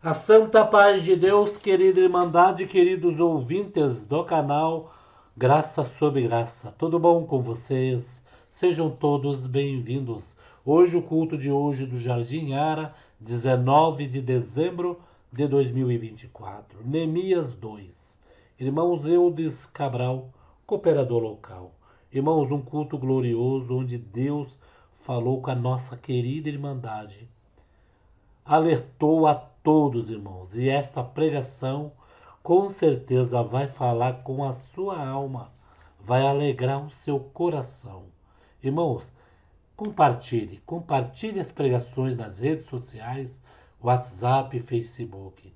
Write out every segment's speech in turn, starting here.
A santa paz de Deus, querida Irmandade, queridos ouvintes do canal Graça sobre Graça. Tudo bom com vocês? Sejam todos bem-vindos. Hoje o culto de hoje do Jardim Ara, 19 de dezembro de 2024. Neemias 2. Irmãos Eudes Cabral, cooperador local. Irmãos, um culto glorioso onde Deus falou com a nossa querida Irmandade, alertou a todos, irmãos, e esta pregação com certeza vai falar com a sua alma, vai alegrar o seu coração. Irmãos, compartilhe as pregações nas redes sociais, WhatsApp e Facebook.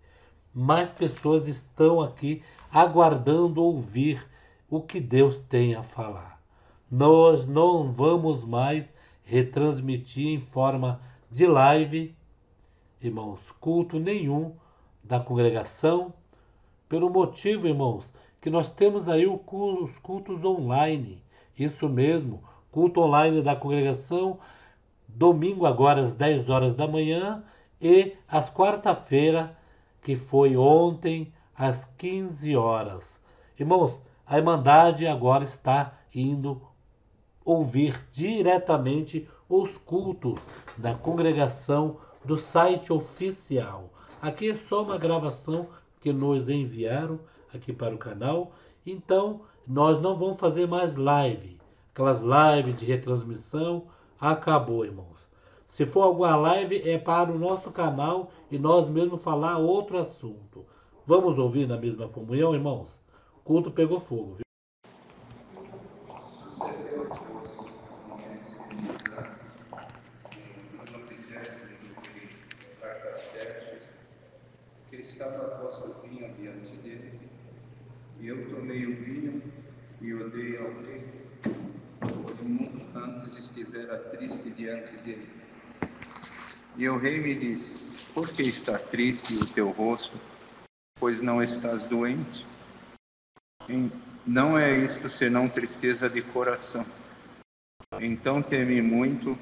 Mais pessoas estão aqui aguardando ouvir o que Deus tem a falar. Nós não vamos mais retransmitir em forma de live, irmãos, culto nenhum da congregação, pelo motivo, irmãos, que nós temos aí os cultos online. Isso mesmo, culto online da congregação, domingo agora às 10 horas da manhã e às quarta-feira, que foi ontem, às 15 horas. Irmãos, a Irmandade agora está indo ouvir diretamente os cultos da congregação do site oficial. Aqui é só uma gravação que nos enviaram aqui para o canal. Então, nós não vamos fazer mais live. Aquelas lives de retransmissão, acabou, irmãos. Se for alguma live, é para o nosso canal e nós mesmos falar outro assunto. Vamos ouvir na mesma comunhão, irmãos? O culto pegou fogo, viu? Que estava após o vinho diante dele, e eu tomei o vinho e o dei ao rei, porque nunca antes estivera triste diante dele. E o rei me disse: por que está triste o teu rosto, pois não estás doente? Não é isto senão tristeza de coração. Então temi muito,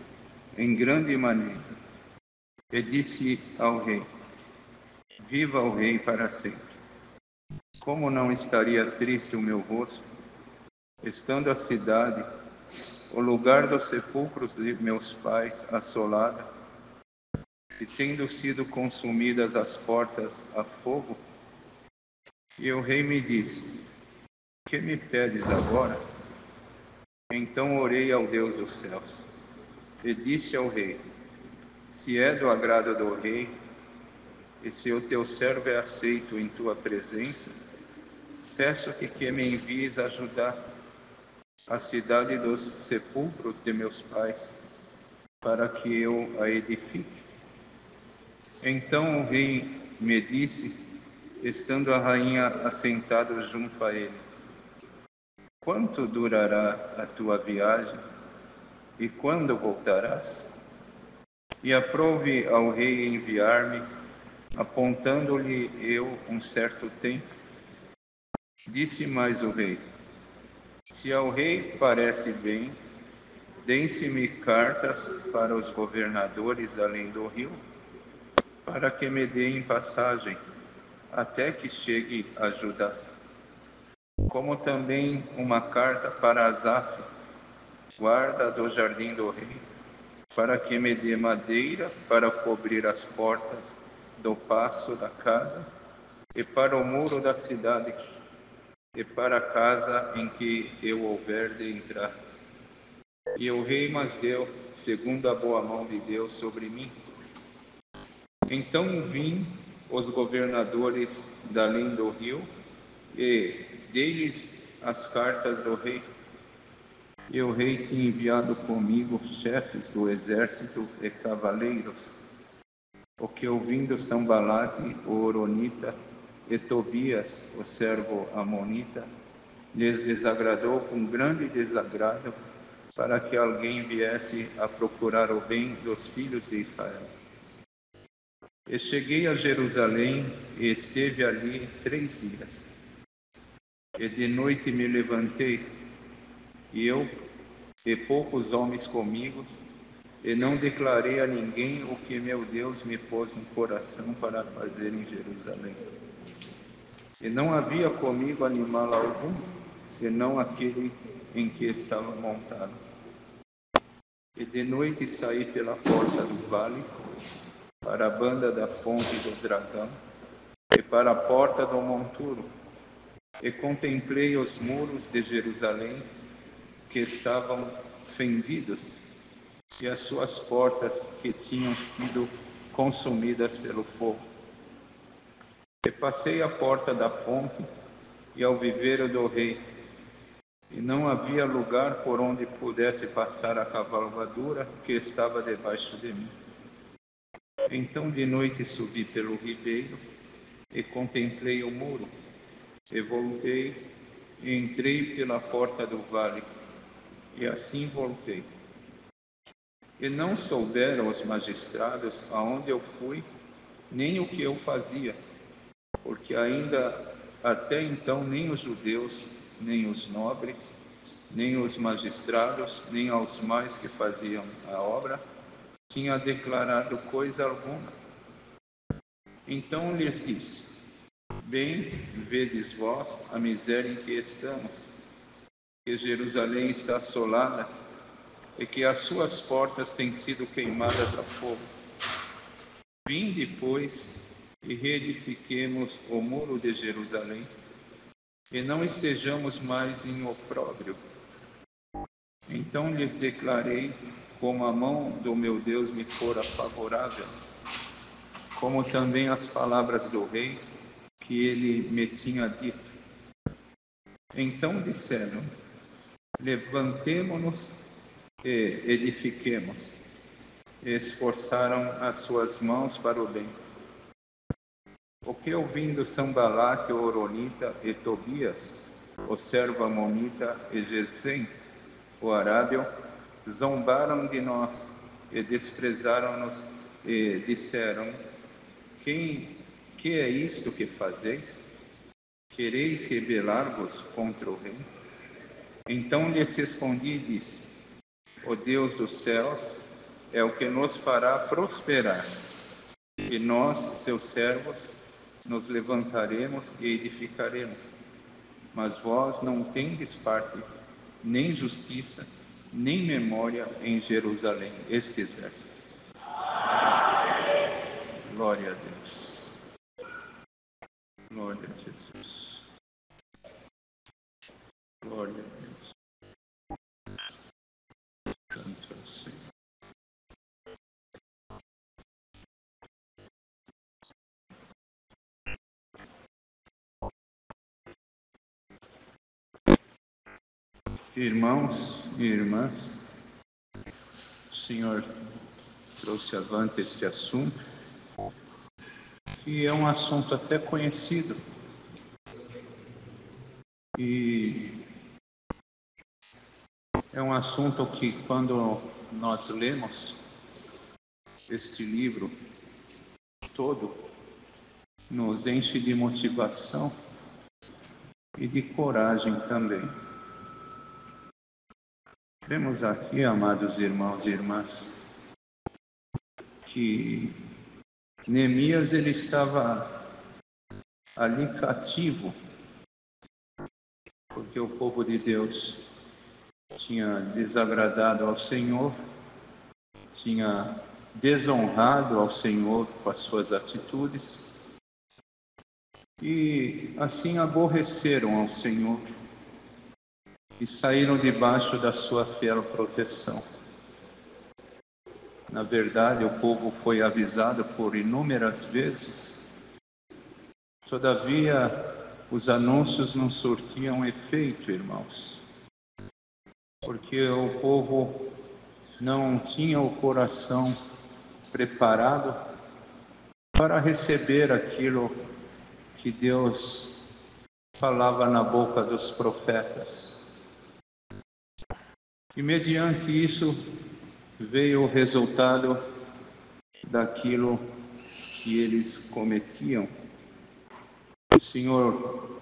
em grande maneira, e disse ao rei: viva o rei para sempre. Como não estaria triste o meu rosto, estando a cidade, o lugar dos sepulcros de meus pais, assolada, e tendo sido consumidas as portas a fogo? E o rei me disse: que me pedes agora? Então orei ao Deus dos céus, e disse ao rei: se é do agrado do rei, e se o teu servo é aceito em tua presença, peço-te que me envies ajudar a cidade dos sepulcros de meus pais, para que eu a edifique. Então o rei me disse, estando a rainha assentada junto a ele: quanto durará a tua viagem, e quando voltarás? E aprouve ao rei enviar-me, apontando-lhe eu um certo tempo. Disse mais o rei: se ao rei parece bem, deem-se-me cartas para os governadores além do rio, para que me deem passagem, até que chegue a Judá. Como também uma carta para Asaf, guarda do jardim do rei, para que me dê madeira para cobrir as portas do paço da casa, e para o muro da cidade, e para a casa em que eu houver de entrar. E o rei mas deu, segundo a boa mão de Deus sobre mim. Então vim os governadores da além do rio, e dei-lhes as cartas do rei. E o rei tinha enviado comigo chefes do exército e cavaleiros, o que, ouvindo Sambalate, o Horonita, e Tobias, o servo amonita, lhes desagradou com grande desagrado, para que alguém viesse a procurar o bem dos filhos de Israel. E cheguei a Jerusalém e esteve ali 3 dias. E de noite me levantei, e eu e poucos homens comigo, e não declarei a ninguém o que meu Deus me pôs no coração para fazer em Jerusalém. E não havia comigo animal algum, senão aquele em que estava montado. E de noite saí pela porta do vale, para a banda da fonte do dragão, e para a porta do monturo, e contemplei os muros de Jerusalém, que estavam fendidos, e as suas portas que tinham sido consumidas pelo fogo. E passei a porta da fonte e ao viveiro do rei, e não havia lugar por onde pudesse passar a cavalgadura que estava debaixo de mim. Então de noite subi pelo ribeiro e contemplei o muro, e voltei e entrei pela porta do vale, e assim voltei. E não souberam os magistrados aonde eu fui, nem o que eu fazia, porque ainda até então nem os judeus, nem os nobres, nem os magistrados, nem aos mais que faziam a obra, tinha declarado coisa alguma. Então lhes disse: bem vedes vós a miséria em que estamos, que Jerusalém está assolada e que as suas portas têm sido queimadas a fogo. Vinde, pois, e reedifiquemos o muro de Jerusalém, e não estejamos mais em opróbrio. Então lhes declarei como a mão do meu Deus me fora favorável, como também as palavras do rei que ele me tinha dito. Então disseram: levantemo-nos e edifiquemos. E esforçaram as suas mãos para o bem. O que ouvindo Sambalate, o Horonita, e Tobias, o servo amonita, e Gesem, o arábio, zombaram de nós e desprezaram-nos e disseram: que é isto que fazeis? Quereis rebelar-vos contra o rei? Então lhes respondi e disse: o Deus dos céus é o que nos fará prosperar, e nós, seus servos, nos levantaremos e edificaremos. Mas vós não tendes parte, nem justiça, nem memória em Jerusalém. Estes versos. Glória a Deus. Glória a Jesus. Glória a Deus. Santo é o Senhor. Irmãos e irmãs, o Senhor trouxe avante este assunto, que é um assunto até conhecido, e é um assunto que, quando nós lemos este livro todo, nos enche de motivação e de coragem também. Vemos aqui, amados irmãos e irmãs, que Neemias ele estava ali cativo, porque o povo de Deus tinha desagradado ao Senhor, tinha desonrado ao Senhor com as suas atitudes, e assim aborreceram ao Senhor e saíram debaixo da sua fiel proteção. Na verdade, o povo foi avisado por inúmeras vezes, todavia os anúncios não surtiam efeito, irmãos, porque o povo não tinha o coração preparado para receber aquilo que Deus falava na boca dos profetas. E mediante isso veio o resultado daquilo que eles cometiam. O Senhor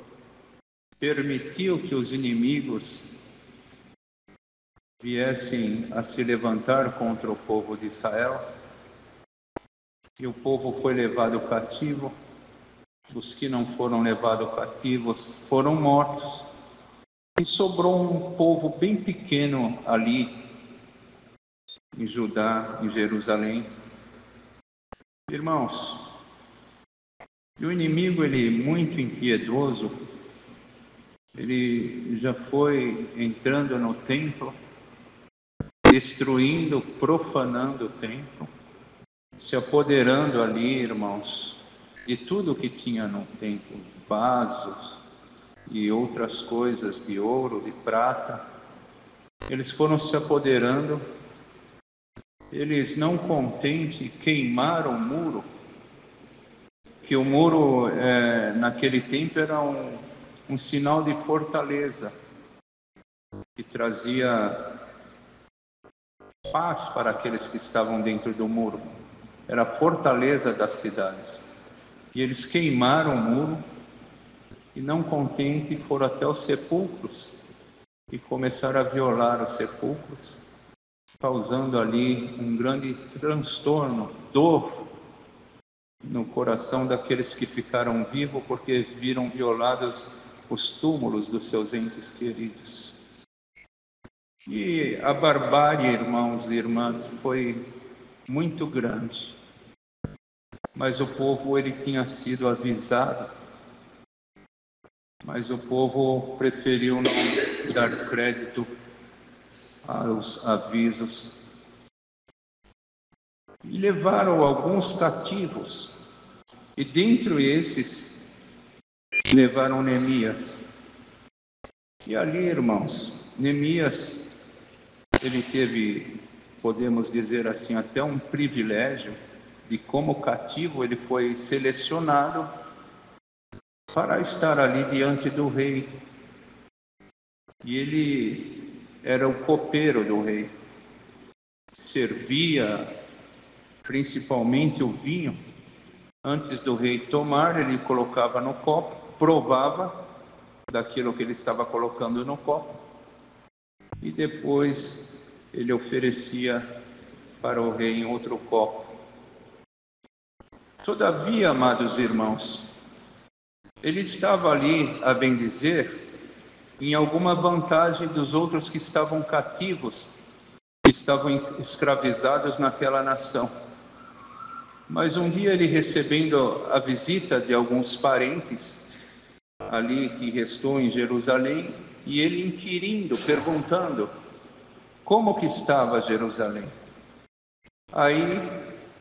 permitiu que os inimigos viessem a se levantar contra o povo de Israel. E o povo foi levado cativo. Os que não foram levados cativos foram mortos. E sobrou um povo bem pequeno ali em Judá, em Jerusalém. Irmãos, e o inimigo, ele muito impiedoso, ele já foi entrando no templo, destruindo, profanando o templo, se apoderando ali, irmãos, de tudo que tinha no templo, vasos e outras coisas de ouro, de prata. Eles foram se apoderando. Eles, não contentes, queimaram o muro, que o muro naquele tempo era um sinal de fortaleza, que trazia paz para aqueles que estavam dentro do muro. Era a fortaleza das cidades. E eles queimaram o muro e, não contentes, foram até os sepulcros e começaram a violar os sepulcros, causando ali um grande transtorno, dor no coração daqueles que ficaram vivos, porque viram violados os túmulos dos seus entes queridos. E a barbárie, irmãos e irmãs, foi muito grande. Mas o povo, ele tinha sido avisado, mas o povo preferiu não dar crédito aos avisos. E levaram alguns cativos, e dentre esses levaram Neemias. E ali, irmãos, Neemias, ele teve, podemos dizer assim, até um privilégio de, como cativo, ele foi selecionado para estar ali diante do rei. E ele era o copeiro do rei, servia principalmente o vinho. Antes do rei tomar, ele colocava no copo, provava daquilo que ele estava colocando no copo, e depois ele oferecia para o rei em outro copo. Todavia, amados irmãos, ele estava ali, a bem dizer, em alguma vantagem dos outros que estavam cativos, que estavam escravizados naquela nação. Mas um dia, ele recebendo a visita de alguns parentes ali que restou em Jerusalém, e ele inquirindo, perguntando como que estava Jerusalém. Aí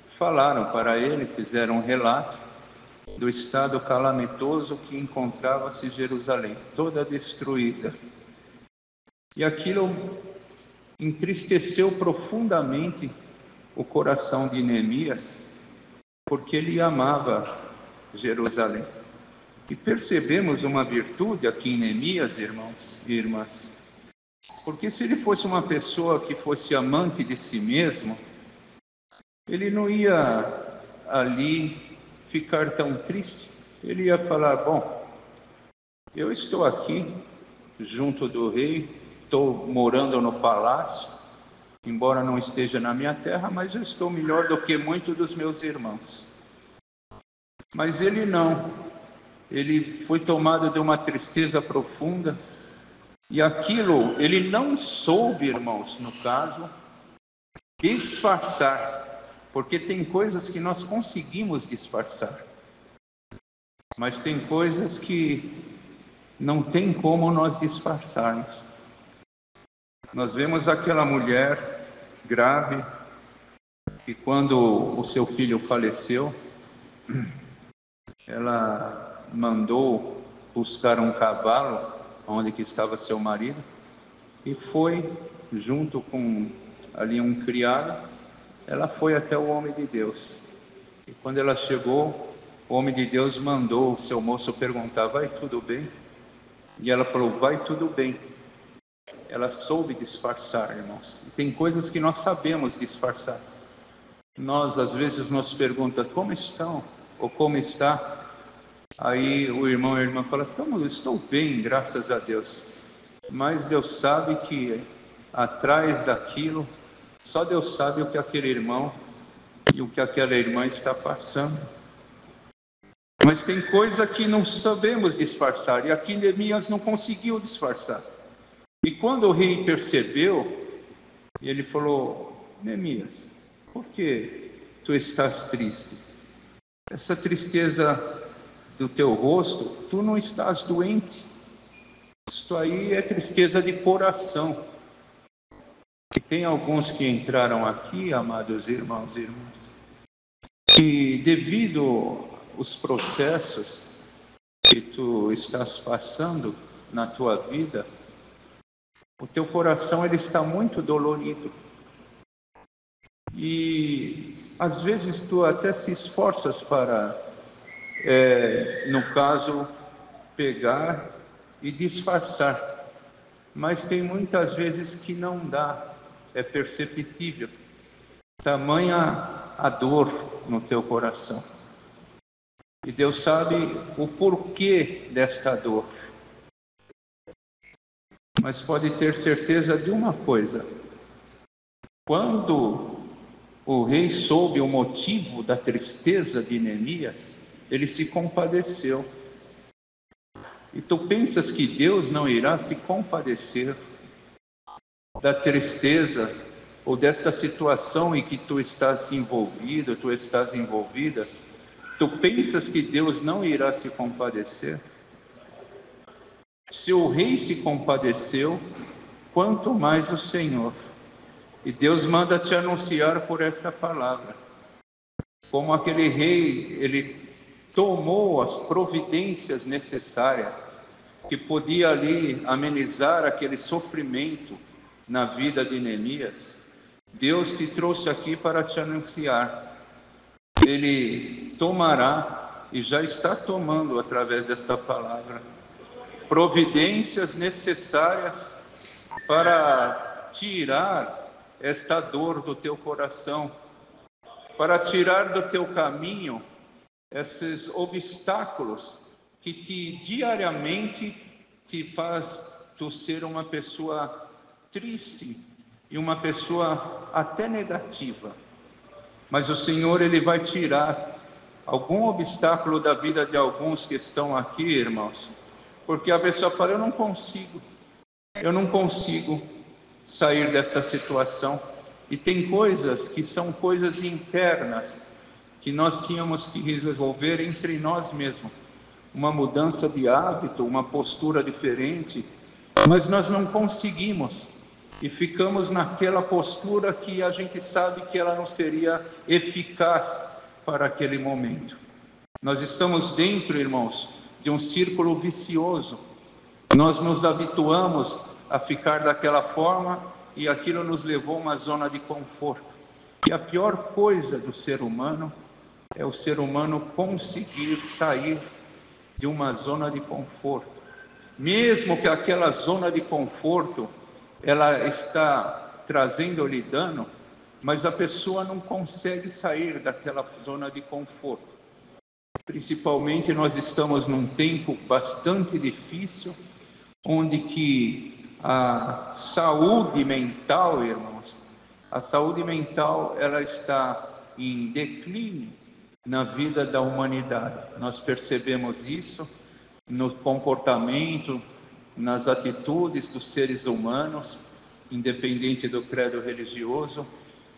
falaram para ele, fizeram um relato do estado calamitoso que encontrava-se Jerusalém, toda destruída. E aquilo entristeceu profundamente o coração de Neemias, porque ele amava Jerusalém. E percebemos uma virtude aqui em Neemias, irmãos e irmãs, porque se ele fosse uma pessoa que fosse amante de si mesmo, ele não ia ali ficar tão triste. Ele ia falar: bom, eu estou aqui junto do rei, estou morando no palácio, embora não esteja na minha terra, mas eu estou melhor do que muitos dos meus irmãos. Mas ele não, ele foi tomado de uma tristeza profunda, e aquilo ele não soube, irmãos, no caso, disfarçar, porque tem coisas que nós conseguimos disfarçar, mas tem coisas que não tem como nós disfarçarmos. Nós vemos aquela mulher grave, que quando o seu filho faleceu, ela mandou buscar um cavalo onde que estava seu marido, e foi junto com ali um criado. Ela foi até o homem de Deus, e quando ela chegou, o homem de Deus mandou o seu moço perguntar: vai tudo bem? E ela falou: vai tudo bem. Ela soube disfarçar, irmãos. E tem coisas que nós sabemos disfarçar. Nós, às vezes, nos pergunta: como estão? Ou como está? Aí o irmão e a irmã falam: estou bem, graças a Deus. Mas Deus sabe que atrás daquilo. Só Deus sabe o que aquele irmão e o que aquela irmã está passando. Mas tem coisa que não sabemos disfarçar, e aqui Neemias não conseguiu disfarçar. E quando o rei percebeu, ele falou: Neemias, por que tu estás triste? Essa tristeza do teu rosto, tu não estás doente. Isto aí é tristeza de coração. E tem alguns que entraram aqui, amados irmãos e irmãs, que devido aos processos que tu estás passando na tua vida, o teu coração ele está muito dolorido. E às vezes tu até se esforças para, no caso, pegar e disfarçar. Mas tem muitas vezes que não dá, é perceptível. Tamanha a dor no teu coração. E Deus sabe o porquê desta dor. Mas pode ter certeza de uma coisa: quando o rei soube o motivo da tristeza de Neemias, ele se compadeceu. E tu pensas que Deus não irá se compadecer da tristeza ou desta situação em que tu estás envolvido, tu estás envolvida? Tu pensas que Deus não irá se compadecer? Se o rei se compadeceu, quanto mais o Senhor. E Deus manda te anunciar por esta palavra. Como aquele rei, ele tomou as providências necessárias, que podia ali amenizar aquele sofrimento na vida de Neemias. Deus te trouxe aqui para te anunciar. Ele tomará, e já está tomando através desta palavra, providências necessárias para tirar esta dor do teu coração, para tirar do teu caminho esses obstáculos que diariamente te faz tu ser uma pessoa triste e uma pessoa até negativa. Mas o Senhor, ele vai tirar algum obstáculo da vida de alguns que estão aqui, irmãos, porque a pessoa fala: eu não consigo sair desta situação. E tem coisas que são coisas internas que nós tínhamos que resolver entre nós mesmos, uma mudança de hábito, uma postura diferente, mas nós não conseguimos. E ficamos naquela postura que a gente sabe que ela não seria eficaz para aquele momento. Nós estamos dentro, irmãos, de um círculo vicioso. Nós nos habituamos a ficar daquela forma e aquilo nos levou a uma zona de conforto. E a pior coisa do ser humano é o ser humano conseguir sair de uma zona de conforto. Mesmo que aquela zona de conforto ela está trazendo-lhe dano, mas a pessoa não consegue sair daquela zona de conforto. Principalmente nós estamos num tempo bastante difícil, onde que a saúde mental, irmãos, a saúde mental ela está em declínio na vida da humanidade. Nós percebemos isso no comportamento, nas atitudes dos seres humanos, independente do credo religioso.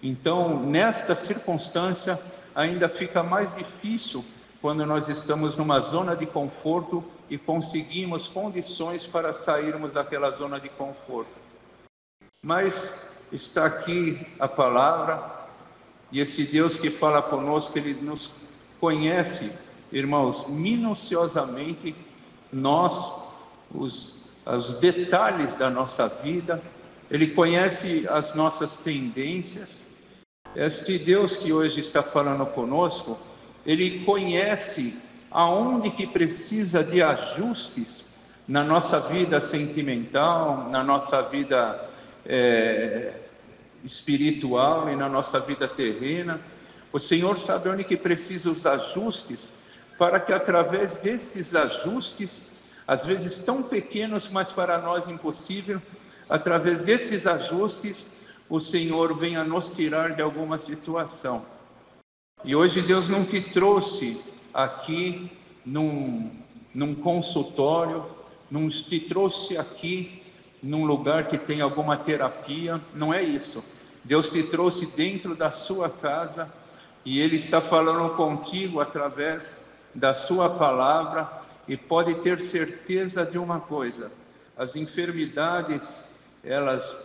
Então, nesta circunstância, ainda fica mais difícil quando nós estamos numa zona de conforto e conseguimos condições para sairmos daquela zona de conforto. Mas está aqui a palavra, e esse Deus que fala conosco, Ele nos conhece, irmãos, minuciosamente, nós, os detalhes da nossa vida, Ele conhece as nossas tendências. Este Deus que hoje está falando conosco, Ele conhece aonde que precisa de ajustes na nossa vida sentimental, na nossa vida espiritual e na nossa vida terrena. O Senhor sabe onde que precisa os ajustes, para que através desses ajustes, às vezes tão pequenos, mas para nós impossível, através desses ajustes, o Senhor venha nos tirar de alguma situação. E hoje Deus não te trouxe aqui num consultório, não te trouxe aqui num lugar que tem alguma terapia, não é isso. Deus te trouxe dentro da sua casa e Ele está falando contigo através da sua palavra, e pode ter certeza de uma coisa: as enfermidades, elas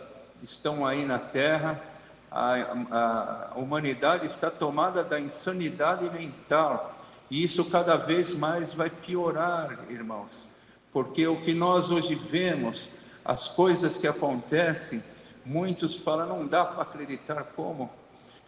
estão aí na terra, a humanidade está tomada da insanidade mental, e isso cada vez mais vai piorar, irmãos, porque o que nós hoje vemos, as coisas que acontecem, muitos falam, não dá para acreditar como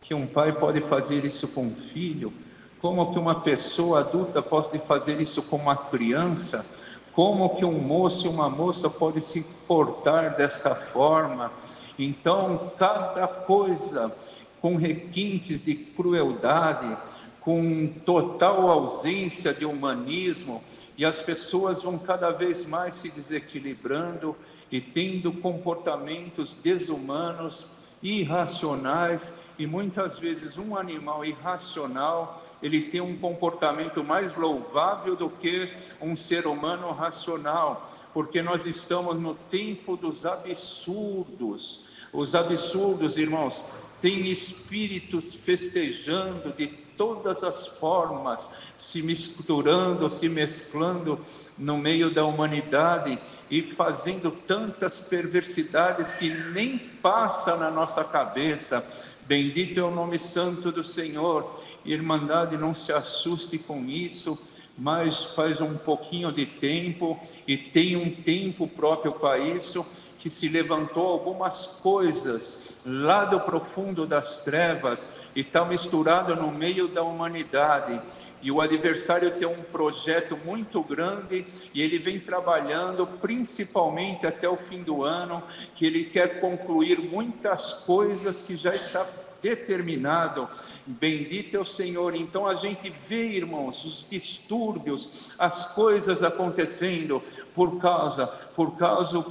que um pai pode fazer isso com um filho, como que uma pessoa adulta pode fazer isso com uma criança, como que um moço e uma moça podem se portar desta forma. Então, cada coisa com requintes de crueldade, com total ausência de humanismo, e as pessoas vão cada vez mais se desequilibrando e tendo comportamentos desumanos, irracionais, e muitas vezes um animal irracional, ele tem um comportamento mais louvável do que um ser humano racional, porque nós estamos no tempo dos absurdos. Os absurdos, irmãos, tem espíritos festejando de todas as formas, se misturando, se mesclando no meio da humanidade e fazendo tantas perversidades que nem passa na nossa cabeça. Bendito é o nome santo do Senhor. Irmandade, não se assuste com isso, mas faz um pouquinho de tempo, e tem um tempo próprio para isso, que se levantou algumas coisas lá do profundo das trevas e está misturado no meio da humanidade. E o adversário tem um projeto muito grande, e ele vem trabalhando principalmente até o fim do ano, que ele quer concluir muitas coisas que já está determinado. Bendito é o Senhor. Então a gente vê, irmãos, os distúrbios, as coisas acontecendo por causa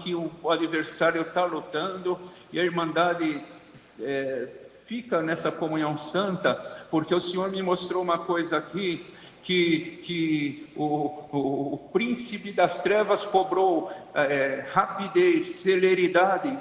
que o adversário está lutando, e a Irmandade fica nessa comunhão santa, porque o Senhor me mostrou uma coisa aqui, que o príncipe das trevas cobrou rapidez, celeridade.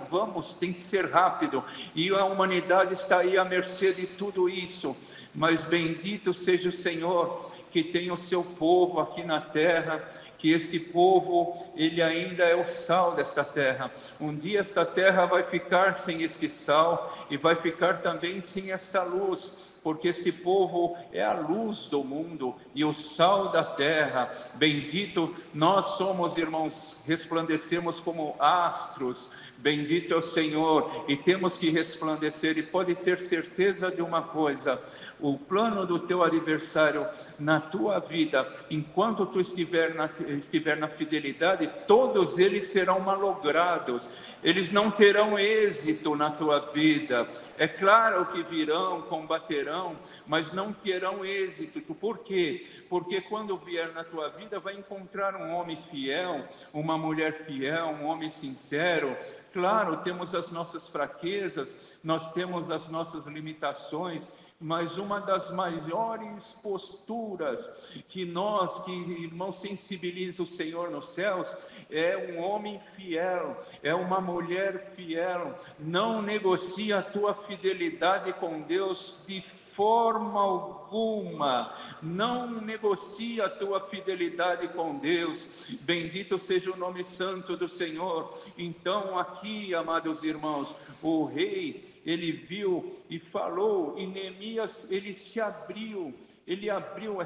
Tem que ser rápido, e a humanidade está aí à mercê de tudo isso. Mas bendito seja o Senhor, que tem o seu povo aqui na terra, que este povo, ele ainda é o sal desta terra. Um dia esta terra vai ficar sem este sal, e vai ficar também sem esta luz, porque este povo é a luz do mundo e o sal da terra. Bendito, nós somos, irmãos, resplandecemos como astros. Bendito é o Senhor, e temos que resplandecer. E pode ter certeza de uma coisa: o plano do teu adversário na tua vida, enquanto tu estiver na fidelidade, todos eles serão malogrados, eles não terão êxito na tua vida. É claro que virão, combaterão, mas não terão êxito. Por quê? Porque quando vier na tua vida, vai encontrar um homem fiel, uma mulher fiel, um homem sincero. Claro, temos as nossas fraquezas, nós temos as nossas limitações, mas uma das maiores posturas que irmão, sensibiliza o Senhor nos céus, é um homem fiel, é uma mulher fiel. Não negocia a tua fidelidade com Deus de forma alguma, não negocia a tua fidelidade com Deus. Bendito seja o nome santo do Senhor. Então aqui, amados irmãos, o rei, ele viu e falou, e Neemias, ele abriu,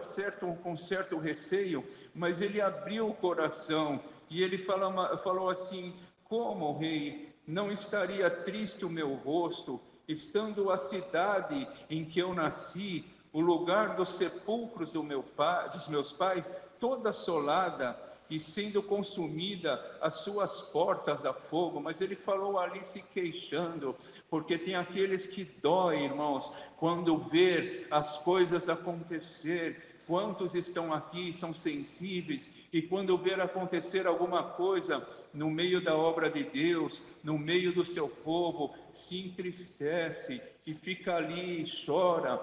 com certo receio, mas ele abriu o coração, e ele falou assim: como, rei, não estaria triste o meu rosto, estando a cidade em que eu nasci, o lugar dos sepulcros dos meus pais, toda assolada, e sendo consumida as suas portas a fogo. Mas ele falou ali se queixando, porque tem aqueles que dói, irmãos, quando ver as coisas acontecer. Quantos estão aqui, são sensíveis, e quando ver acontecer alguma coisa no meio da obra de Deus, no meio do seu povo, se entristece e fica ali, chora,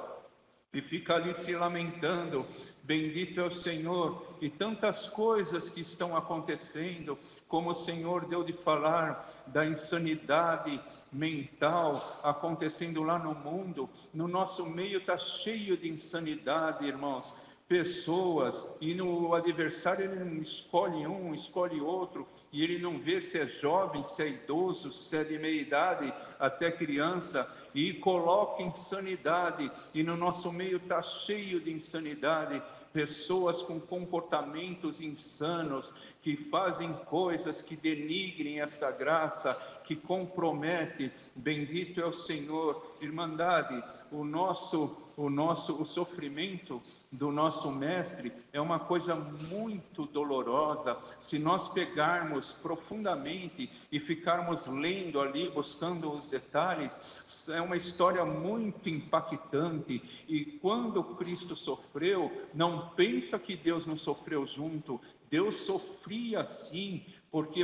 e fica ali se lamentando. Bendito é o Senhor. E tantas coisas que estão acontecendo, como o Senhor deu de falar da insanidade mental acontecendo lá no mundo. No nosso meio está cheio de insanidade, irmãos. Pessoas, e no adversário ele não escolhe um, escolhe outro, e ele não vê se é jovem, se é idoso, se é de meia idade, até criança, e coloca insanidade. E no nosso meio está cheio de insanidade, pessoas com comportamentos insanos, que fazem coisas que denigrem esta graça, que comprometem. Bendito é o Senhor. Irmandade, o sofrimento do nosso mestre é uma coisa muito dolorosa. Se nós pegarmos profundamente e ficarmos lendo ali, buscando os detalhes, é uma história muito impactante. E quando Cristo sofreu, não pensa que Deus não sofreu junto. Deus sofria sim,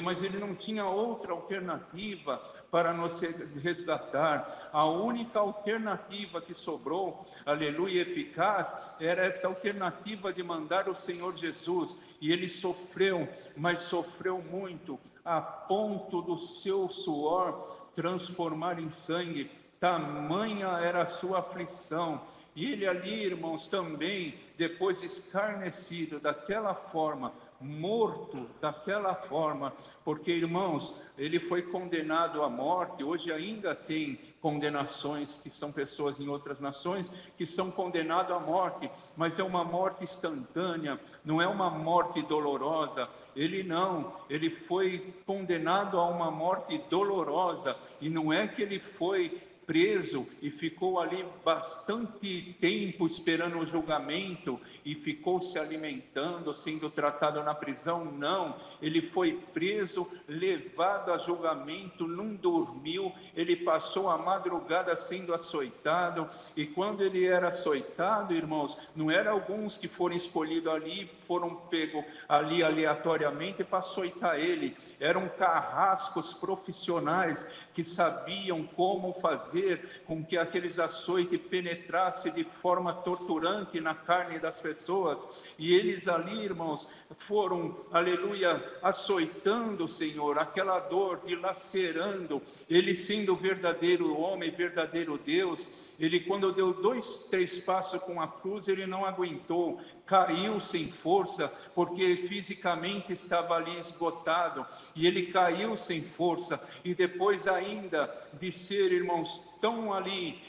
mas ele não tinha outra alternativa para nos resgatar. A única alternativa que sobrou, aleluia, eficaz, era essa alternativa de mandar o Senhor Jesus. E ele sofreu, mas sofreu muito, a ponto do seu suor transformar em sangue. Tamanha era a sua aflição. E ele ali, irmãos, também, depois escarnecido daquela forma, morto daquela forma, porque, irmãos, ele foi condenado à morte. Hoje ainda tem condenações, que são pessoas em outras nações que são condenadas à morte, mas é uma morte instantânea, não é uma morte dolorosa. Ele foi condenado a uma morte dolorosa, e não é que ele foi preso e ficou ali bastante tempo esperando o julgamento e ficou se alimentando, sendo tratado na prisão. Não, ele foi preso, levado a julgamento, não dormiu, ele passou a madrugada sendo açoitado. E quando ele era açoitado, irmãos, não eram alguns que foram escolhidos ali, foram pegos ali aleatoriamente para açoitar ele, eram carrascos profissionais que sabiam como fazer com que aqueles açoites penetrassem de forma torturante na carne das pessoas. E eles ali, irmãos, foram, aleluia, açoitando, Senhor, aquela dor, dilacerando. Ele, sendo verdadeiro homem, verdadeiro Deus, ele, quando deu 2, 3 passos com a cruz, ele não aguentou, caiu sem força, porque fisicamente estava ali esgotado, e ele caiu sem força. E depois ainda de ser, irmãos, tão ali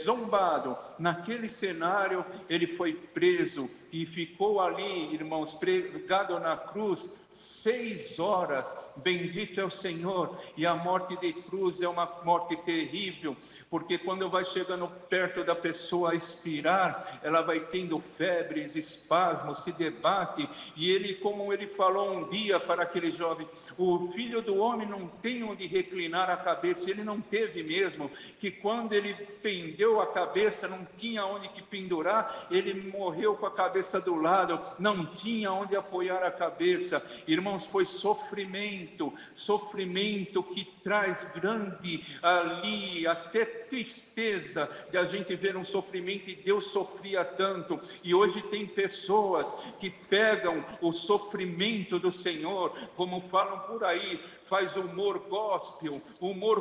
zombado, naquele cenário, ele foi preso e ficou ali, irmãos, pregado na cruz 6 horas. Bendito é o Senhor. E a morte de cruz é uma morte terrível, porque quando vai chegando perto da pessoa a expirar, ela vai tendo febres, espasmos, se debate. E ele, como ele falou um dia para aquele jovem, o Filho do Homem não tem onde reclinar a cabeça. Ele não teve mesmo, que quando ele pendeu a cabeça, não tinha onde que pendurar, ele morreu com a cabeça do lado, não tinha onde apoiar a cabeça. Irmãos, foi sofrimento que traz grande ali, até tristeza de a gente ver um sofrimento, e Deus sofria tanto. E hoje tem pessoas que pegam o sofrimento do Senhor, como falam por aí, faz humor gospel, humor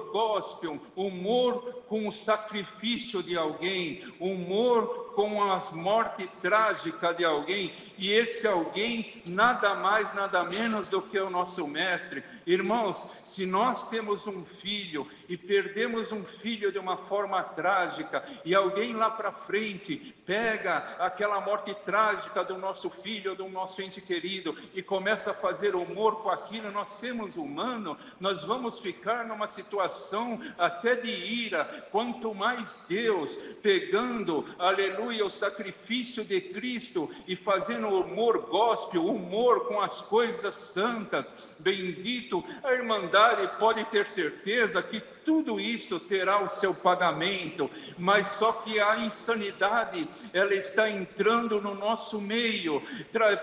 com o sacrifício de alguém, humor com a morte trágica de alguém, e esse alguém nada mais, nada menos do que o nosso mestre. Irmãos, se nós temos um filho e perdemos um filho de uma forma trágica, e alguém lá para frente Pega aquela morte trágica do nosso filho, do nosso ente querido, e começa a fazer humor com aquilo. Nós somos humanos, nós vamos ficar numa situação até de ira. Quanto mais Deus pegando, aleluia, o sacrifício de Cristo e fazendo humor gospel, humor com as coisas santas, bendito, a Irmandade pode ter certeza que tudo isso terá o seu pagamento, mas só que a insanidade, ela está entrando no nosso meio,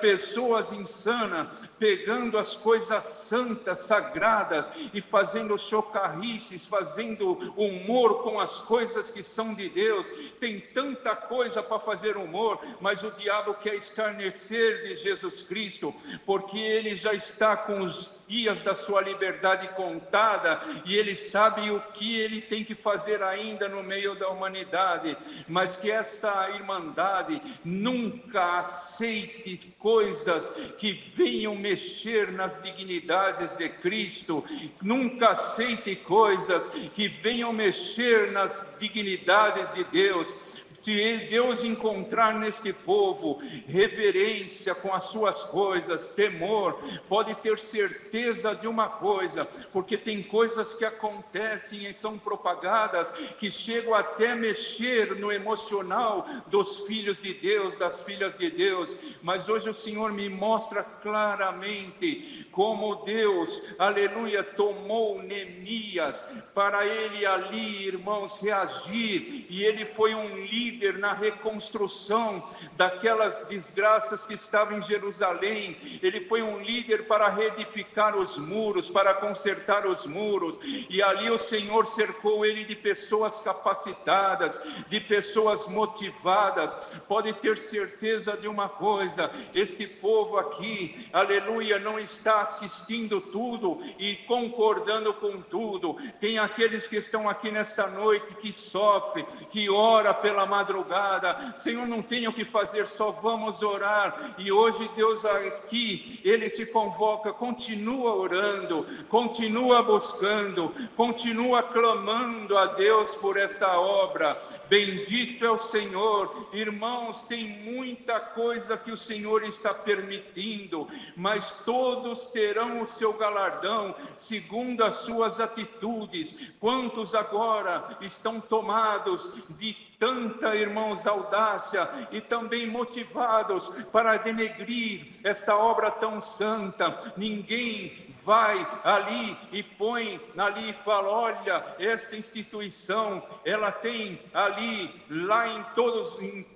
pessoas insanas, pegando as coisas santas, sagradas, e fazendo chocarrices, fazendo humor com as coisas que são de Deus. Tem tanta coisa para fazer humor, mas o diabo quer escarnecer de Jesus Cristo, porque ele já está com os dias da sua liberdade contada, e ele sabe o que ele tem que fazer ainda no meio da humanidade, mas que esta Irmandade nunca aceite coisas que venham mexer nas dignidades de Cristo, nunca aceite coisas que venham mexer nas dignidades de Deus. Se Deus encontrar neste povo reverência com as suas coisas, temor, pode ter certeza de uma coisa, porque tem coisas que acontecem e são propagadas, que chegam até mexer no emocional dos filhos de Deus, das filhas de Deus. Mas hoje o Senhor me mostra claramente como Deus, aleluia, tomou Neemias para ele ali, irmãos, reagir, e ele foi um líder na reconstrução daquelas desgraças que estavam em Jerusalém. Ele foi um líder para reedificar os muros, para consertar os muros, e ali o Senhor cercou ele de pessoas capacitadas, de pessoas motivadas. Pode ter certeza de uma coisa, este povo aqui, aleluia, não está assistindo tudo e concordando com tudo. Tem aqueles que estão aqui nesta noite que sofrem, que ora pela madrugada: Senhor, não tenho o que fazer, só vamos orar. E hoje Deus aqui, Ele te convoca: continua orando, continua buscando, continua clamando a Deus por esta obra. Bendito é o Senhor. Irmãos, tem muita coisa que o Senhor está permitindo, mas todos terão o seu galardão segundo as suas atitudes. Quantos agora estão tomados de tanta, irmãos, audácia e também motivados para denegrir esta obra tão santa? Ninguém vai ali e põe ali e fala: olha, esta instituição, ela tem ali, lá em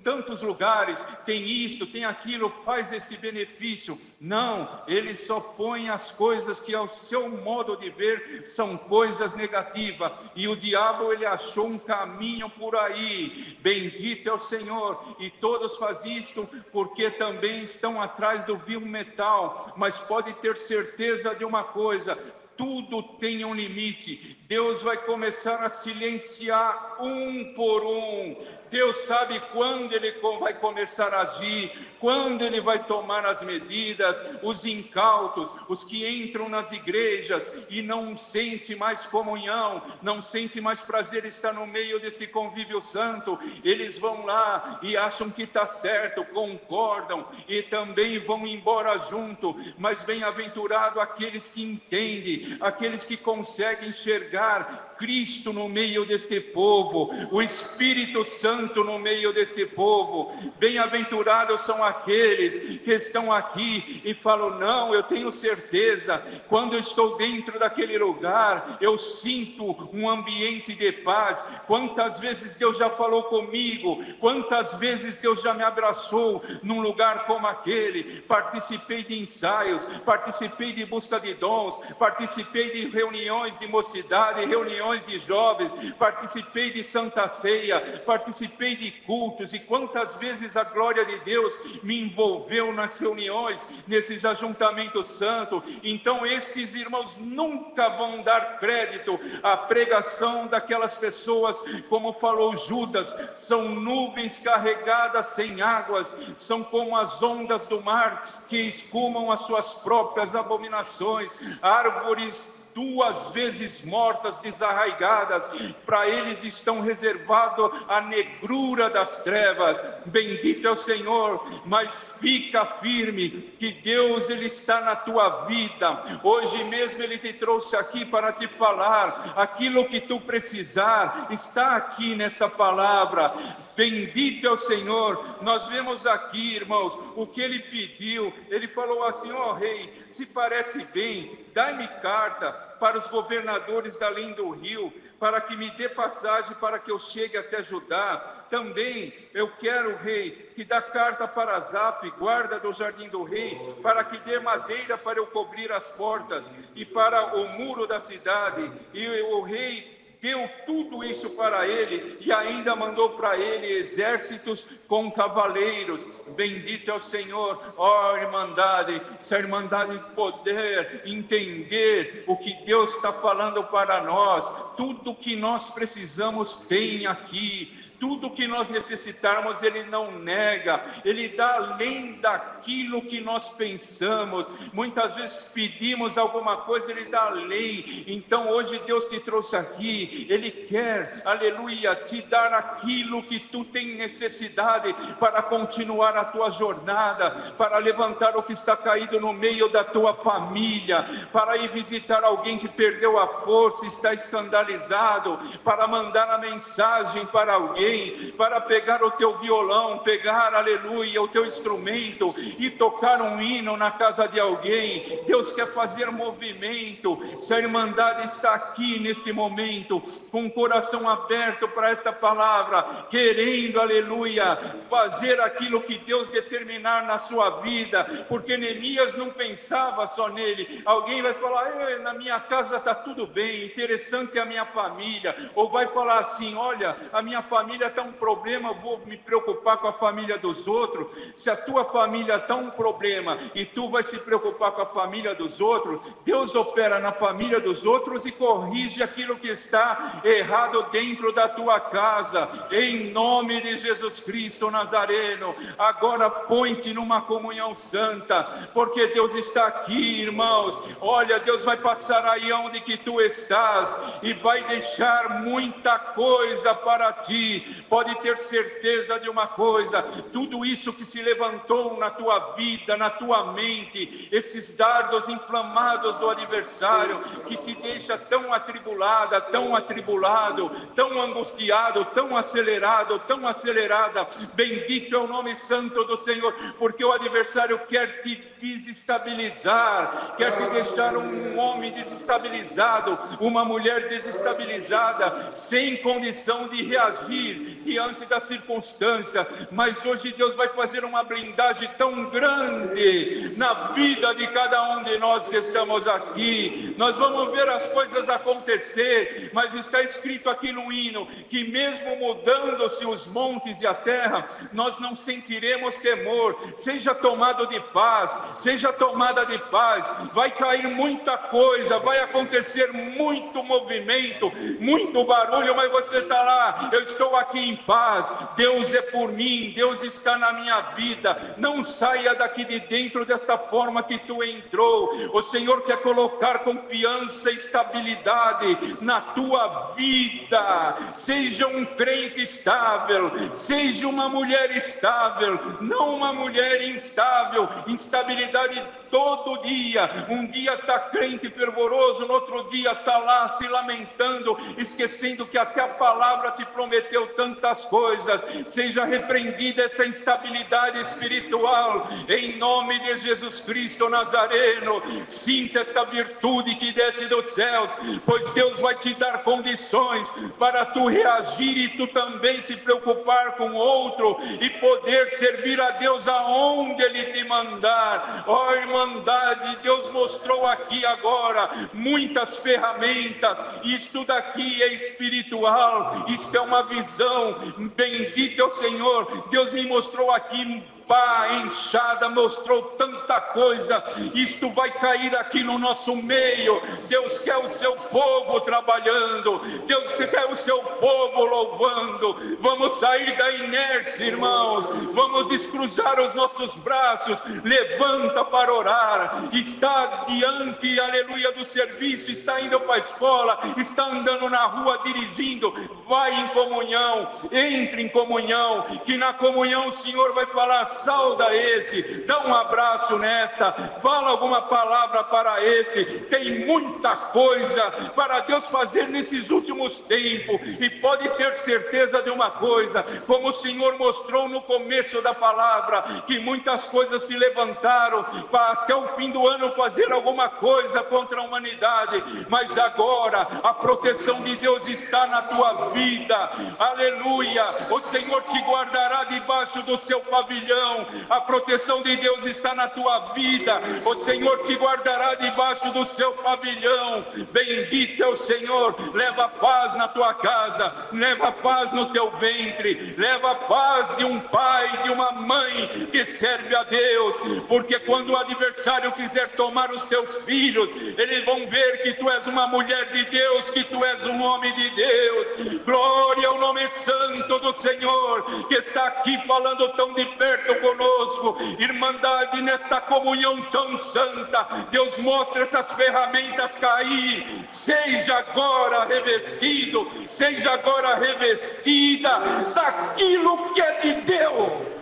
tantos lugares, tem isso, tem aquilo, faz esse benefício. Não, ele só põe as coisas que ao seu modo de ver são coisas negativas, e o diabo, ele achou um caminho por aí. Bendito é o Senhor. E todos fazem isto porque também estão atrás do vil metal. Mas pode ter certeza de uma coisa: tudo tem um limite. Deus vai começar a silenciar um por um. Deus sabe quando Ele vai começar a agir, quando Ele vai tomar as medidas. Os incautos, os que entram nas igrejas e não sente mais comunhão, não sente mais prazer estar no meio desse convívio santo, eles vão lá e acham que está certo, concordam e também vão embora junto. Mas bem-aventurado aqueles que entendem, aqueles que conseguem enxergar Cristo no meio deste povo, o Espírito Santo no meio deste povo. Bem-aventurados são aqueles que estão aqui e falam: não, eu tenho certeza, quando eu estou dentro daquele lugar, eu sinto um ambiente de paz. Quantas vezes Deus já falou comigo, quantas vezes Deus já me abraçou num lugar como aquele. Participei de ensaios, participei de busca de dons, participei de reuniões de mocidade, reuniões de jovens, participei de Santa Ceia, participei de cultos, e quantas vezes a glória de Deus me envolveu nas reuniões, nesses ajuntamentos santos. Então esses irmãos nunca vão dar crédito à pregação daquelas pessoas, como falou Judas: são nuvens carregadas sem águas, são como as ondas do mar que escumam as suas próprias abominações, árvores duas vezes mortas, desarraigadas, para eles estão reservado a negrura das trevas. Bendito é o Senhor, mas fica firme, que Deus, Ele está na tua vida. Hoje mesmo Ele te trouxe aqui para te falar, aquilo que tu precisar, está aqui nessa palavra. Bendito é o Senhor. Nós vemos aqui, irmãos, o que ele pediu. Ele falou assim: ó rei, se parece bem, dai-me carta para os governadores da além do rio, para que me dê passagem para que eu chegue até Judá. Também eu quero, rei, que dá carta para Asaf, guarda do jardim do rei, para que dê madeira para eu cobrir as portas e para o muro da cidade. E o rei deu tudo isso para ele e ainda mandou para ele exércitos com cavaleiros. Bendito é o Senhor. Ó irmandade, se a irmandade poder entender o que Deus está falando para nós, tudo que nós precisamos tem aqui. Tudo que nós necessitarmos, Ele não nega, Ele dá além daquilo que nós pensamos. Muitas vezes pedimos alguma coisa, Ele dá além. Então hoje Deus te trouxe aqui, Ele quer, aleluia, te dar aquilo que tu tem necessidade para continuar a tua jornada, para levantar o que está caído no meio da tua família, para ir visitar alguém que perdeu a força, está escandalizado, para mandar a mensagem para alguém, para pegar o teu violão, pegar, aleluia, o teu instrumento e tocar um hino na casa de alguém. Deus quer fazer movimento. Se a irmandade está aqui neste momento, com o coração aberto para esta palavra, querendo, aleluia, fazer aquilo que Deus determinar na sua vida, porque Neemias não pensava só nele. Alguém vai falar: na minha casa está tudo bem, interessante é a minha família, ou vai falar assim: olha, a minha família está um problema, eu vou me preocupar com a família dos outros. Se a tua família está um problema e tu vai se preocupar com a família dos outros, Deus opera na família dos outros e corrige aquilo que está errado dentro da tua casa, em nome de Jesus Cristo Nazareno. Agora põe-te numa comunhão santa, porque Deus está aqui, irmãos. Olha, Deus vai passar aí onde que tu estás e vai deixar muita coisa para ti. Pode ter certeza de uma coisa: tudo isso que se levantou na tua vida, na tua mente, esses dardos inflamados do adversário, que te deixa tão atribulada, tão atribulado, tão angustiado, tão acelerada, bendito é o nome santo do Senhor, porque o adversário quer te desestabilizar, quer te deixar um homem desestabilizado, uma mulher desestabilizada, sem condição de reagir diante da circunstância. Mas hoje Deus vai fazer uma blindagem tão grande na vida de cada um de nós que estamos aqui. Nós vamos ver as coisas acontecer, mas está escrito aqui no hino que mesmo mudando-se os montes e a terra, nós não sentiremos temor. Seja tomado de paz, seja tomada de paz. Vai cair muita coisa, vai acontecer muito movimento, muito barulho, mas você está lá: eu estou aqui em paz, Deus é por mim, Deus está na minha vida. Não saia daqui de dentro desta forma que tu entrou. O Senhor quer colocar confiança e estabilidade na tua vida. Seja um crente estável, seja uma mulher estável, não uma mulher instável. Instabilidade todo dia. Um dia está crente fervoroso, no outro dia está lá se lamentando, esquecendo que até a palavra te prometeu tantas coisas. Seja repreendida essa instabilidade espiritual, em nome de Jesus Cristo Nazareno. Sinta esta virtude que desce dos céus, pois Deus vai te dar condições para tu reagir e tu também se preocupar com outro e poder servir a Deus aonde Ele te mandar. Ó irmandade, Deus mostrou aqui agora muitas ferramentas. Isto daqui é espiritual, isto é uma visão. Bendito é o Senhor. Deus me mostrou aqui pá, enxada, mostrou tanta coisa. Isto vai cair aqui no nosso meio. Deus quer o seu povo trabalhando, Deus quer o seu povo louvando. Vamos sair da inércia, irmãos, vamos descruzar os nossos braços, levanta para orar. Está diante, aleluia, do serviço, está indo para a escola, está andando na rua dirigindo, vai em comunhão, entre em comunhão, que na comunhão o Senhor vai falar: sauda esse, dá um abraço nesta, fala alguma palavra para esse. Tem muita coisa para Deus fazer nesses últimos tempos, e pode ter certeza de uma coisa, como o Senhor mostrou no começo da palavra, que muitas coisas se levantaram para até o fim do ano fazer alguma coisa contra a humanidade, mas agora a proteção de Deus está na tua vida, aleluia. O Senhor te guardará debaixo do seu pavilhão, a proteção de Deus está na tua vida, o Senhor te guardará debaixo do seu pavilhão. Bendito é o Senhor. Leva paz na tua casa, leva paz no teu ventre, leva paz de um pai, de uma mãe que serve a Deus, porque quando o adversário quiser tomar os teus filhos, eles vão ver que tu és uma mulher de Deus, que tu és um homem de Deus. Glória ao nome santo do Senhor, que está aqui falando tão de perto conosco. Irmandade, nesta comunhão tão santa, Deus mostra essas ferramentas cair. Seja agora revestido, seja agora revestida daquilo que é de Deus.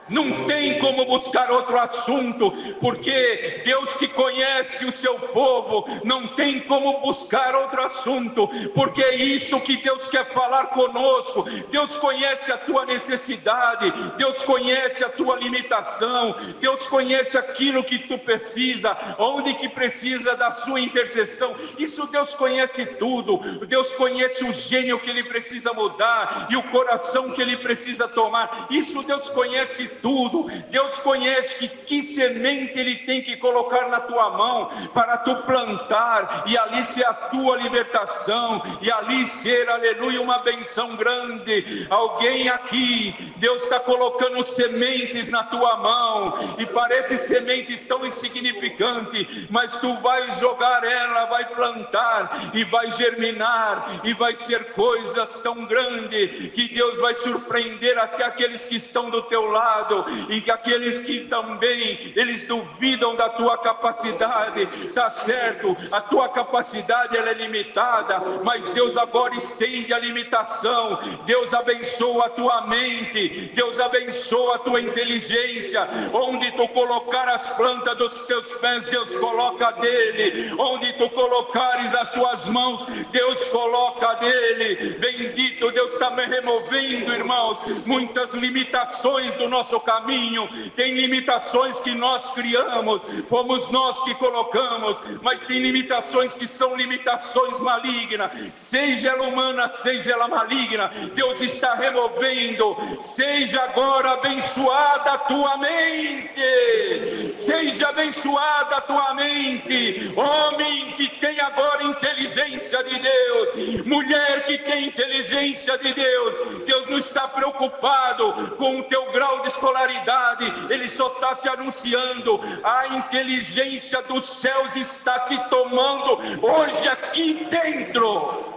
Não tem como buscar outro assunto, porque Deus que conhece o seu povo, não tem como buscar outro assunto, porque é isso que Deus quer falar conosco. Deus conhece a tua necessidade, Deus conhece a tua limitação, Deus conhece aquilo que tu precisa, onde que precisa da sua intercessão. Isso Deus conhece tudo. Deus conhece o gênio que ele precisa mudar e o coração que ele precisa tomar. Isso Deus conhece tudo. Deus conhece que semente ele tem que colocar na tua mão para tu plantar, e ali ser a tua libertação, e ali ser, aleluia, uma benção grande. Alguém aqui, Deus está colocando sementes na tua mão, e parece sementes tão insignificantes, mas tu vai jogar ela, vai plantar, e vai germinar, e vai ser coisas tão grandes, que Deus vai surpreender até aqueles que estão do teu lado, e que aqueles que também, eles duvidam da tua capacidade. Tá certo, a tua capacidade ela é limitada, mas Deus agora estende a limitação. Deus abençoa a tua mente, Deus abençoa a tua inteligência. Onde tu colocar as plantas dos teus pés, Deus coloca dele. Onde tu colocares as suas mãos, Deus coloca dele. Bendito Deus, está me removendo, irmãos, muitas limitações do nosso caminho. Tem limitações que nós criamos, fomos nós que colocamos, mas tem limitações que são limitações malignas, seja ela humana, seja ela maligna. Deus está removendo. Seja agora abençoada a tua mente, seja abençoada a tua mente, homem que tem agora inteligência de Deus, mulher que tem inteligência de Deus. Deus não está preocupado com o teu grau de escolaridade, Ele só está te anunciando: a inteligência dos céus está te tomando hoje aqui dentro.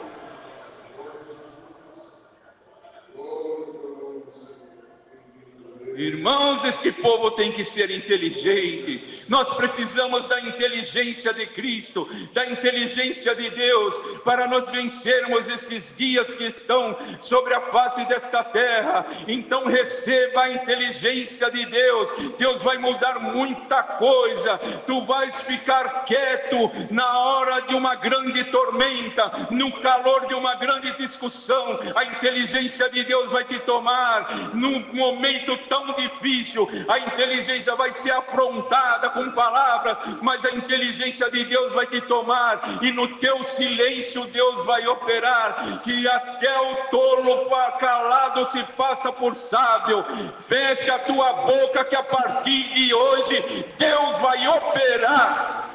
Irmãos, este povo tem que ser inteligente. Nós precisamos da inteligência de Cristo, da inteligência de Deus, para nós vencermos esses dias que estão sobre a face desta terra. Então receba a inteligência de Deus. Deus vai mudar muita coisa. Tu vais ficar quieto na hora de uma grande tormenta, no calor de uma grande discussão. A inteligência de Deus vai te tomar num momento tão difícil. A inteligência vai ser afrontada com palavras, mas a inteligência de Deus vai te tomar, e no teu silêncio Deus vai operar. Que até o tolo calado se passa por sábio. Fecha a tua boca, que a partir de hoje Deus vai operar.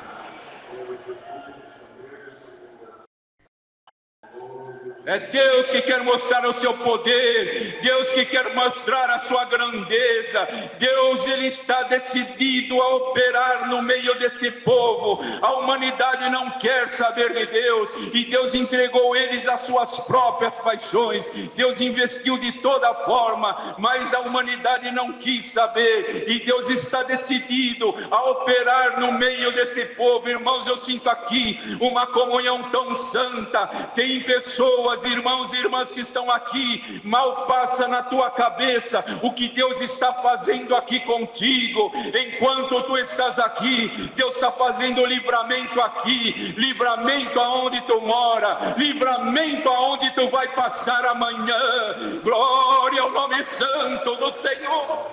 É Deus que quer mostrar o seu poder, Deus que quer mostrar a sua grandeza. Deus, Ele está decidido a operar no meio deste povo. A humanidade não quer saber de Deus, e Deus entregou eles às suas próprias paixões. Deus investiu de toda forma, mas a humanidade não quis saber, e Deus está decidido a operar no meio deste povo. Irmãos, eu sinto aqui uma comunhão tão santa. Tem pessoas, irmãos e irmãs que estão aqui, mal passa na tua cabeça o que Deus está fazendo aqui contigo. Enquanto tu estás aqui, Deus está fazendo livramento aqui, livramento aonde tu mora, livramento aonde tu vai passar amanhã. Glória ao nome santo do Senhor.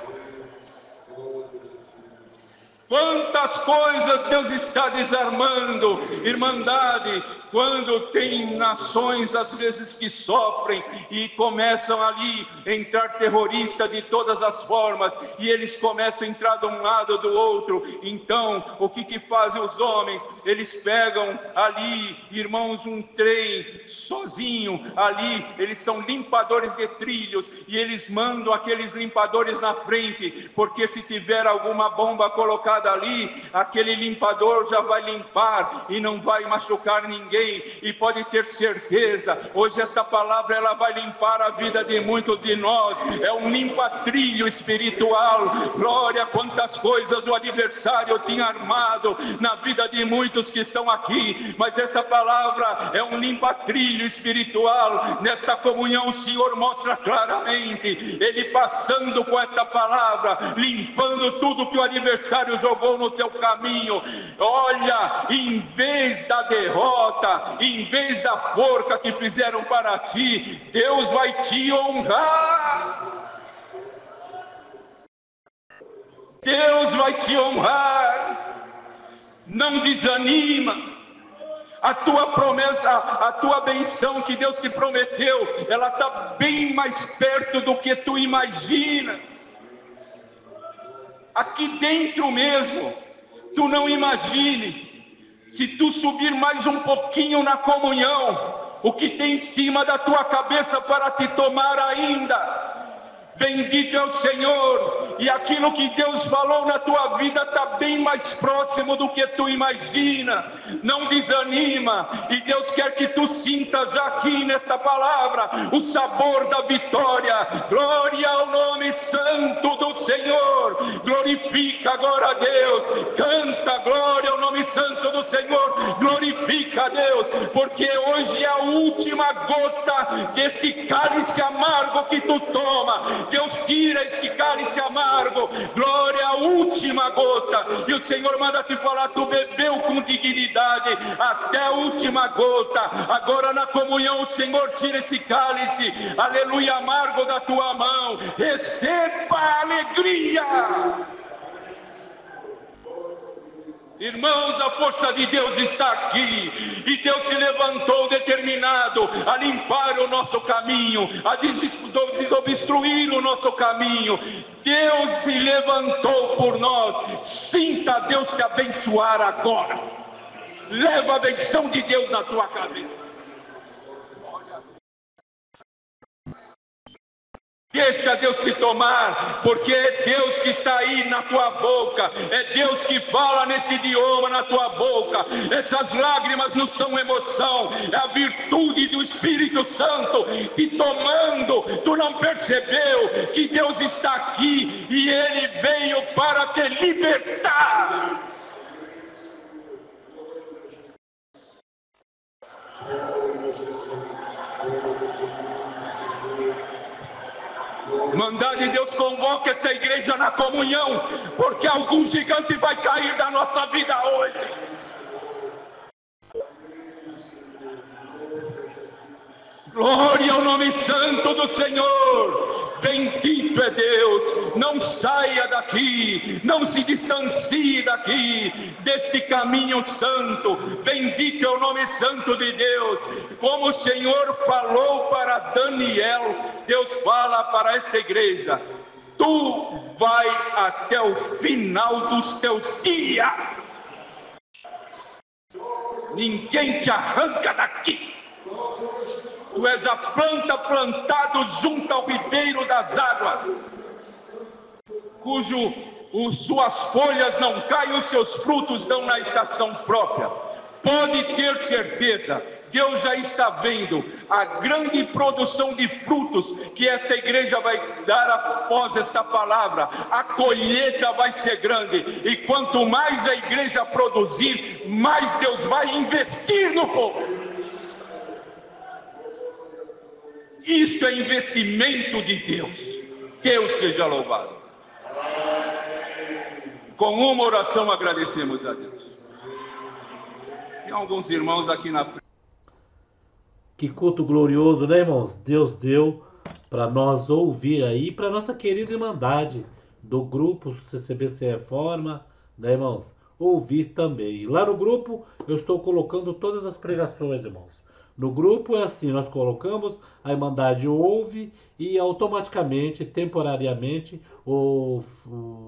Quantas coisas Deus está desarmando, irmandade. Quando tem nações às vezes que sofrem e começam ali a entrar terroristas de todas as formas, e eles começam a entrar de um lado ou do outro, então o que fazem os homens? Eles pegam ali, irmãos, um trem sozinho ali, eles são limpadores de trilhos, e eles mandam aqueles limpadores na frente, porque se tiver alguma bomba colocada ali, aquele limpador já vai limpar e não vai machucar ninguém. E pode ter certeza, hoje esta palavra ela vai limpar a vida de muitos de nós. É um limpa-trilho espiritual. Glória, quantas coisas o adversário tinha armado na vida de muitos que estão aqui, mas essa palavra é um limpa-trilho espiritual. Nesta comunhão o Senhor mostra claramente, Ele passando com essa palavra, limpando tudo que o adversário jogou no teu caminho. Olha, em vez da derrota, em vez da forca que fizeram para ti, Deus vai te honrar. Deus vai te honrar. Não desanima. A tua promessa, a tua benção que Deus te prometeu, ela está bem mais perto do que tu imagina. Aqui dentro mesmo, tu não imagine. Se tu subir mais um pouquinho na comunhão, o que tem em cima da tua cabeça para te tomar ainda. Bendito é o Senhor, e aquilo que Deus falou na tua vida está bem mais próximo do que tu imagina. Não desanima, e Deus quer que tu sintas aqui nesta palavra o sabor da vitória. Glória ao nome santo do Senhor. Glorifica agora a Deus, canta glória ao nome santo do Senhor, glorifica a Deus, porque hoje é a última gota desse cálice amargo que tu toma. Deus tira este cálice amargo, glória à última gota, e o Senhor manda te falar, tu bebeu com dignidade até a última gota. Agora na comunhão o Senhor tira esse cálice, aleluia, amargo da tua mão, receba a alegria. Irmãos, a força de Deus está aqui, e Deus se levantou determinado a limpar o nosso caminho, a desobstruir o nosso caminho. Deus se levantou por nós. Sinta Deus te abençoar agora. Leva a benção de Deus na tua cabeça. Deixa Deus te tomar, porque é Deus que está aí na tua boca, é Deus que fala nesse idioma na tua boca. Essas lágrimas não são emoção, é a virtude do Espírito Santo te tomando. Tu não percebeu que Deus está aqui e Ele veio para te libertar. Mandade Deus, convoca essa igreja na comunhão, porque algum gigante vai cair da nossa vida hoje. Glória ao nome santo do Senhor. Bendito é Deus. Não saia daqui, não se distancie daqui, deste caminho santo. Bendito é o nome santo de Deus. Como o Senhor falou para Daniel, Deus fala para esta igreja: tu vai até o final dos teus dias. Ninguém te arranca daqui. Tu és a planta plantada junto ao ribeiro das águas, suas folhas não caem, os seus frutos dão na estação própria. Pode ter certeza, Deus já está vendo a grande produção de frutos que esta igreja vai dar após esta palavra. A colheita vai ser grande, e quanto mais a igreja produzir, mais Deus vai investir no povo. Isso é investimento de Deus. Deus seja louvado. Com uma oração agradecemos a Deus. Tem alguns irmãos aqui na frente. Que culto glorioso, né, irmãos? Deus deu para nós ouvir aí, para nossa querida irmandade do grupo CCBC Reforma, né, irmãos? Ouvir também. Lá no grupo eu estou colocando todas as pregações, irmãos. No grupo é assim, nós colocamos, a irmandade ouve e automaticamente, temporariamente, o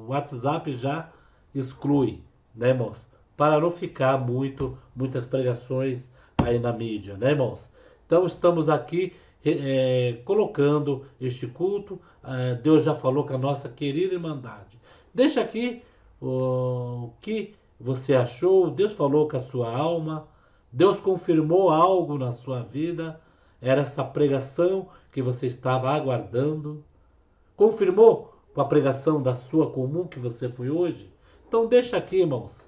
WhatsApp já exclui, né, irmãos? Para não ficar muitas pregações aí na mídia, né, irmãos? Então estamos aqui colocando este culto. Deus já falou com a nossa querida irmandade. Deixa aqui o que você achou. Deus falou com a sua alma. Deus confirmou algo na sua vida. Era essa pregação que você estava aguardando. Confirmou com a pregação da sua comum que você foi hoje? Então deixa aqui, irmãos,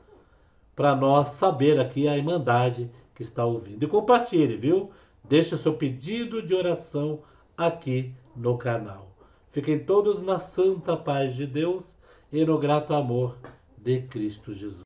para nós saber aqui a irmandade que está ouvindo. E compartilhe, viu? Deixe o seu pedido de oração aqui no canal. Fiquem todos na santa paz de Deus e no grato amor de Cristo Jesus.